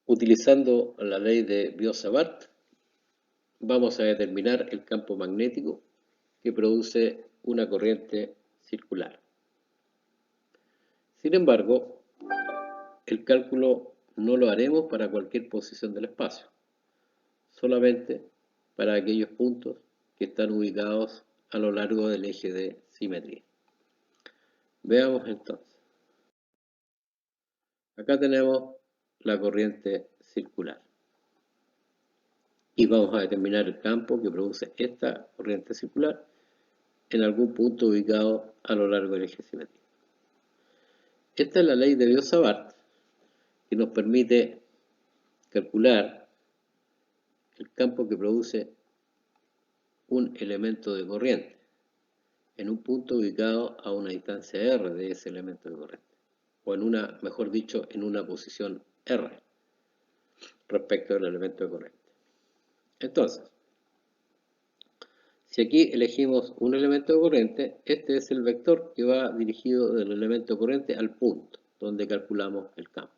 Utilizando la ley de Biot-Savart, vamos a determinar el campo magnético que produce una corriente circular. Sin embargo, el cálculo no lo haremos para cualquier posición del espacio, solamente para aquellos puntos que están ubicados a lo largo del eje de simetría. Veamos entonces. Acá tenemos la corriente circular y vamos a determinar el campo que produce esta corriente circular en algún punto ubicado a lo largo del eje simétrico. Esta es la ley de Biot-Savart que nos permite calcular el campo que produce un elemento de corriente en un punto ubicado a una distancia r de ese elemento de corriente, o en una, mejor dicho, en una posición r respecto del elemento de corriente. Entonces, si aquí elegimos un elemento de corriente, este es el vector que va dirigido del elemento de corriente al punto donde calculamos el campo.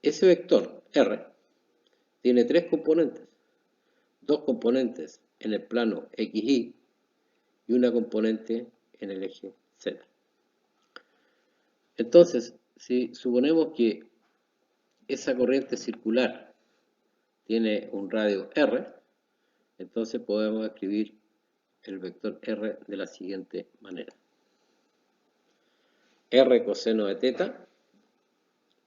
Ese vector R tiene tres componentes, dos componentes en el plano XY y una componente en el eje Z. Entonces, si suponemos que esa corriente circular tiene un radio R, entonces podemos escribir el vector R de la siguiente manera. R coseno de teta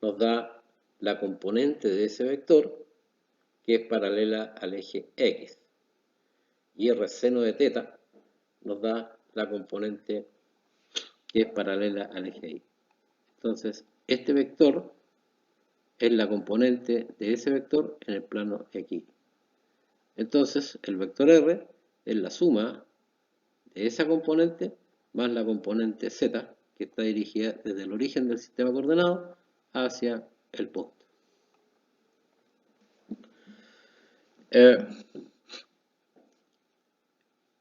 nos da la componente de ese vector que es paralela al eje X. Y R seno de teta nos da la componente que es paralela al eje Y. Entonces, este vector es la componente de ese vector en el plano X. Entonces, el vector R es la suma de esa componente más la componente Z, que está dirigida desde el origen del sistema coordenado hacia el punto.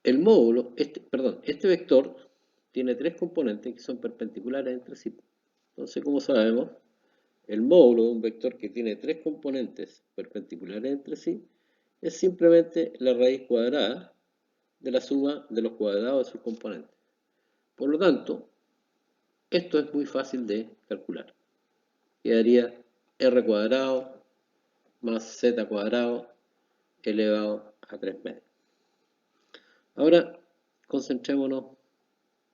El módulo, este vector tiene tres componentes que son perpendiculares entre sí. Entonces, como sabemos, el módulo de un vector que tiene tres componentes perpendiculares entre sí es simplemente la raíz cuadrada de la suma de los cuadrados de sus componentes. Por lo tanto, esto es muy fácil de calcular. Quedaría r cuadrado más z cuadrado elevado a 3 medios. Ahora, concentrémonos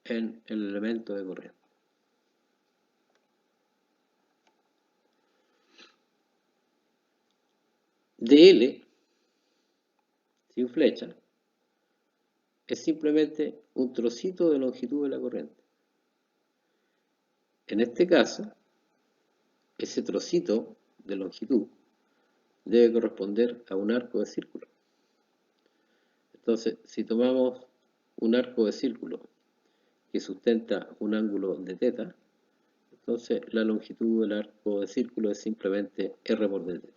en el elemento de corriente. dl, sin flecha, es simplemente un trocito de longitud de la corriente. En este caso, ese trocito de longitud debe corresponder a un arco de círculo. Entonces, si tomamos un arco de círculo que sustenta un ángulo de teta, entonces la longitud del arco de círculo es simplemente r por d teta.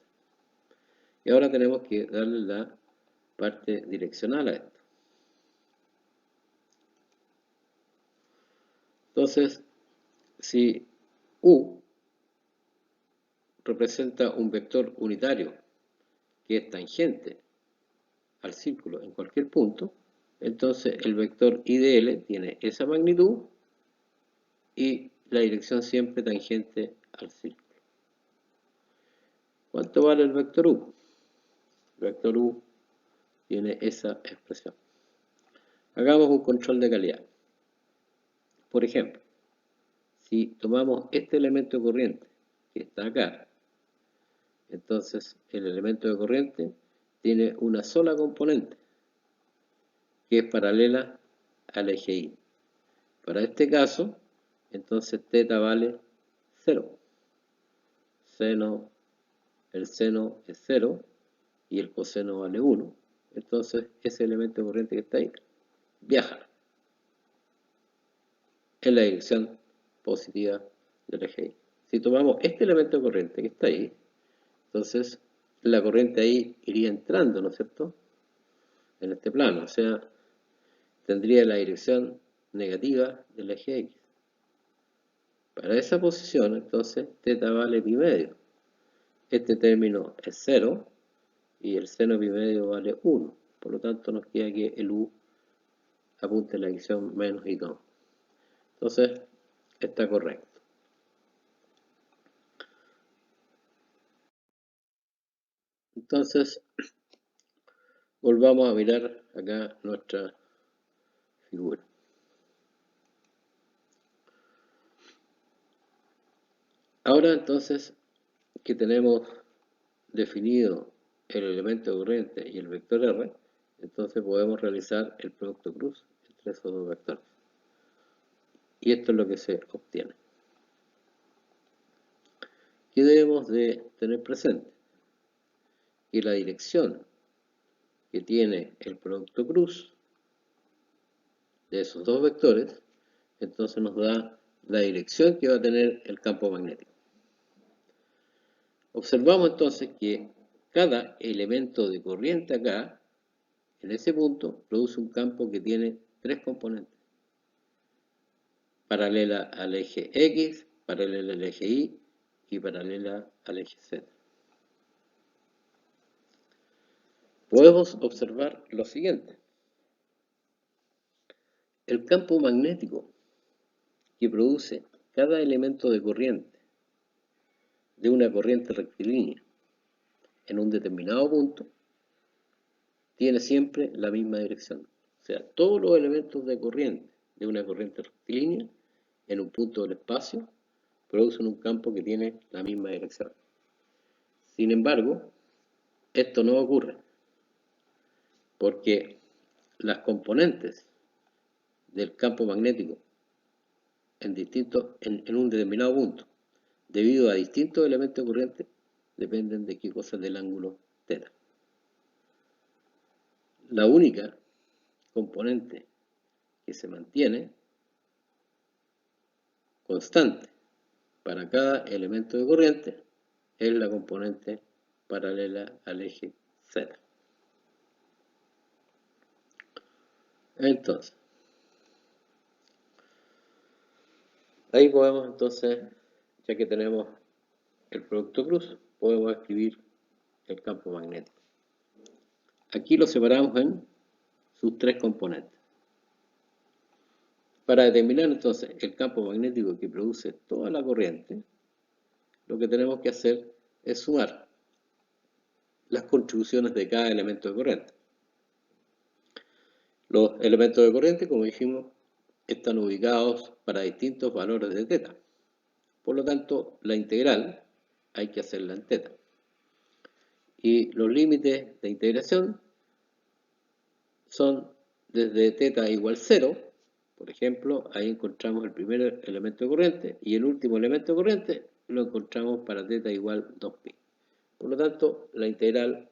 Y ahora tenemos que darle la parte direccional a esto. Entonces, si U representa un vector unitario que es tangente al círculo en cualquier punto, entonces el vector IDL tiene esa magnitud y la dirección siempre tangente al círculo. ¿Cuánto vale el vector U? El vector U tiene esa expresión. Hagamos un control de calidad. Por ejemplo, si tomamos este elemento de corriente que está acá, entonces el elemento de corriente tiene una sola componente que es paralela al eje Y. Para este caso, entonces teta vale 0. El seno es 0 y el coseno vale 1. Entonces ese elemento de corriente que está ahí viaja en la dirección positiva del eje Y. Si tomamos este elemento de corriente que está ahí, entonces la corriente ahí iría entrando, ¿no es cierto?, en este plano, o sea, tendría la dirección negativa del eje X. Para esa posición, entonces, teta vale pi medio. este término es 0 y el seno bimedio vale 1. Por lo tanto, nos queda que el u apunte en la dirección menos y2. Entonces, está correcto. Entonces, volvamos a mirar acá nuestra figura. Ahora entonces que tenemos definido el elemento de corriente y el vector R, entonces podemos realizar el producto cruz entre esos dos vectores. Y esto es lo que se obtiene. ¿Qué debemos de tener presente? Que la dirección que tiene el producto cruz de esos dos vectores, entonces nos da la dirección que va a tener el campo magnético. Observamos entonces que cada elemento de corriente acá, en ese punto, produce un campo que tiene tres componentes. Paralela al eje X, paralela al eje Y y paralela al eje Z. Podemos observar lo siguiente. El campo magnético que produce cada elemento de corriente de una corriente rectilínea en un determinado punto tiene siempre la misma dirección. O sea, todos los elementos de corriente de una corriente rectilínea en un punto del espacio producen un campo que tiene la misma dirección. Sin embargo, esto no ocurre porque las componentes del campo magnético en un determinado punto, debido a distintos elementos de corriente, dependen de qué cosa del ángulo θ. La única componente que se mantiene constante para cada elemento de corriente es la componente paralela al eje Z. Entonces, ahí podemos entonces, ya que tenemos el producto cruz, podemos escribir el campo magnético. Aquí lo separamos en sus tres componentes. Para determinar entonces el campo magnético que produce toda la corriente, lo que tenemos que hacer es sumar las contribuciones de cada elemento de corriente. Los elementos de corriente, como dijimos, están ubicados para distintos valores de θ. Por lo tanto, la integral hay que hacerla en θ. Y los límites de integración son desde θ igual 0, por ejemplo, ahí encontramos el primer elemento de corriente, y el último elemento de corriente lo encontramos para θ igual 2π. Por lo tanto, la integral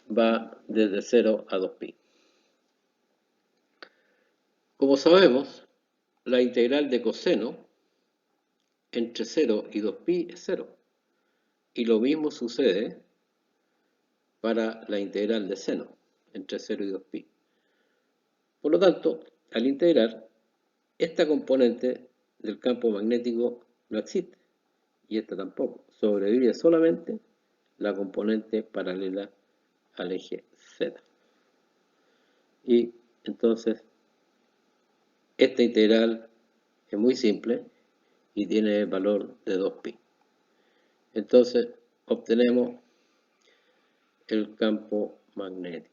va desde 0 a 2π. Como sabemos, la integral de coseno entre 0 y 2π es 0. Y lo mismo sucede para la integral de seno entre 0 y 2π. Por lo tanto, al integrar, esta componente del campo magnético no existe, y esta tampoco. Sobrevive solamente la componente paralela al eje Z. Y entonces, esta integral es muy simple y tiene el valor de 2π. Entonces, obtenemos el campo magnético.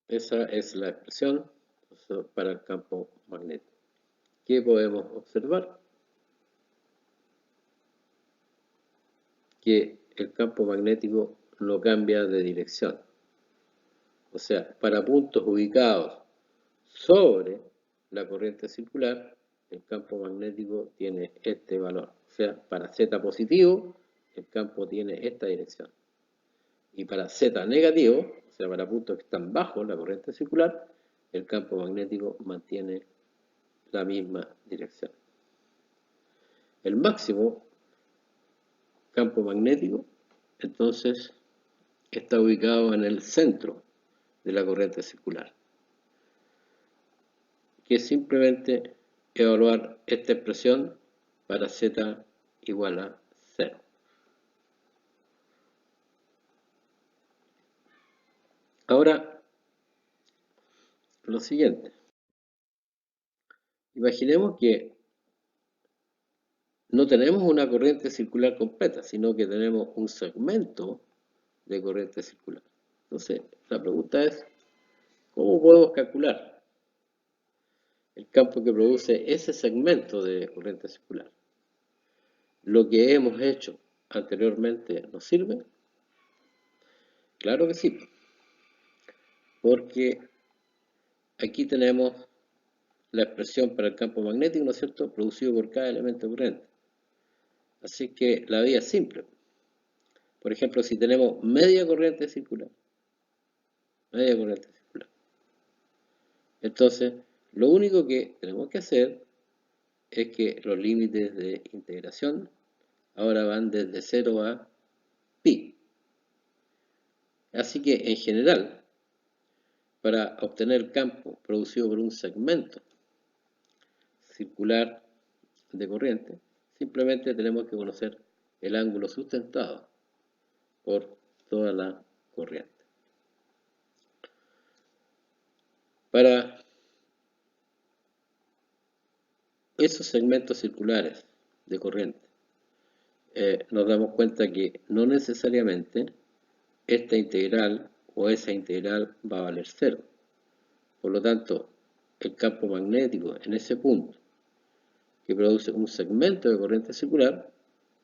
Esa es la expresión para el campo magnético. ¿Qué podemos observar? Que el campo magnético no cambia de dirección. O sea, para puntos ubicados sobre la corriente circular, el campo magnético tiene este valor. O sea, para Z positivo, el campo tiene esta dirección. Y para Z negativo, o sea, para puntos que están bajo la corriente circular, el campo magnético mantiene la misma dirección. El máximo campo magnético, entonces, está ubicado en el centro de la corriente circular, que es simplemente evaluar esta expresión para z igual a 0. Ahora, lo siguiente. Imaginemos que no tenemos una corriente circular completa, sino que tenemos un segmento de corriente circular. Entonces, la pregunta es, ¿cómo podemos calcular el campo que produce ese segmento de corriente circular? ¿Lo que hemos hecho anteriormente nos sirve? Claro que sí, porque aquí tenemos la expresión para el campo magnético, ¿no es cierto?, producido por cada elemento corriente. Así que la vía es simple. Por ejemplo, si tenemos media corriente circular, entonces lo único que tenemos que hacer es que los límites de integración ahora van desde 0 a pi. Así que en general, para obtener campo producido por un segmento circular de corriente, simplemente tenemos que conocer el ángulo sustentado por toda la corriente. Para esos segmentos circulares de corriente, nos damos cuenta que no necesariamente esta integral o esa integral va a valer 0. Por lo tanto, el campo magnético en ese punto que produce un segmento de corriente circular,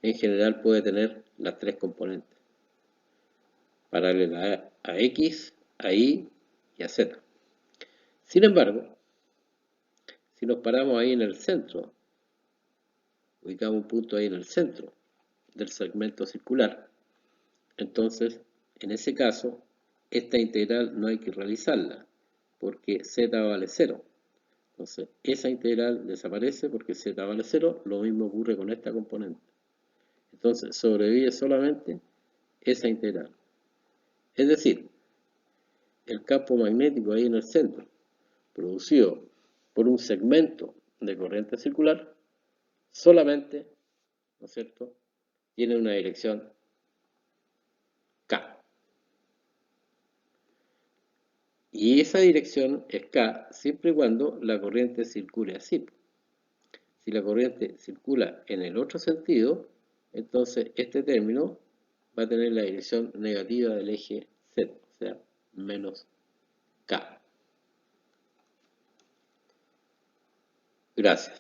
en general puede tener las tres componentes, paralela a X, a Y y a Z. Sin embargo, si nos paramos ahí en el centro, ubicamos un punto ahí en el centro del segmento circular, entonces, en ese caso, esta integral no hay que realizarla, porque Z vale 0. Entonces, esa integral desaparece porque Z vale 0, lo mismo ocurre con esta componente. Entonces, sobrevive solamente esa integral. Es decir, el campo magnético ahí en el centro, producido por un segmento de corriente circular, solamente, ¿no es cierto?, tiene una dirección K. Y esa dirección es K siempre y cuando la corriente circule así. Si la corriente circula en el otro sentido, entonces este término va a tener la dirección negativa del eje Z, o sea, menos K. Gracias.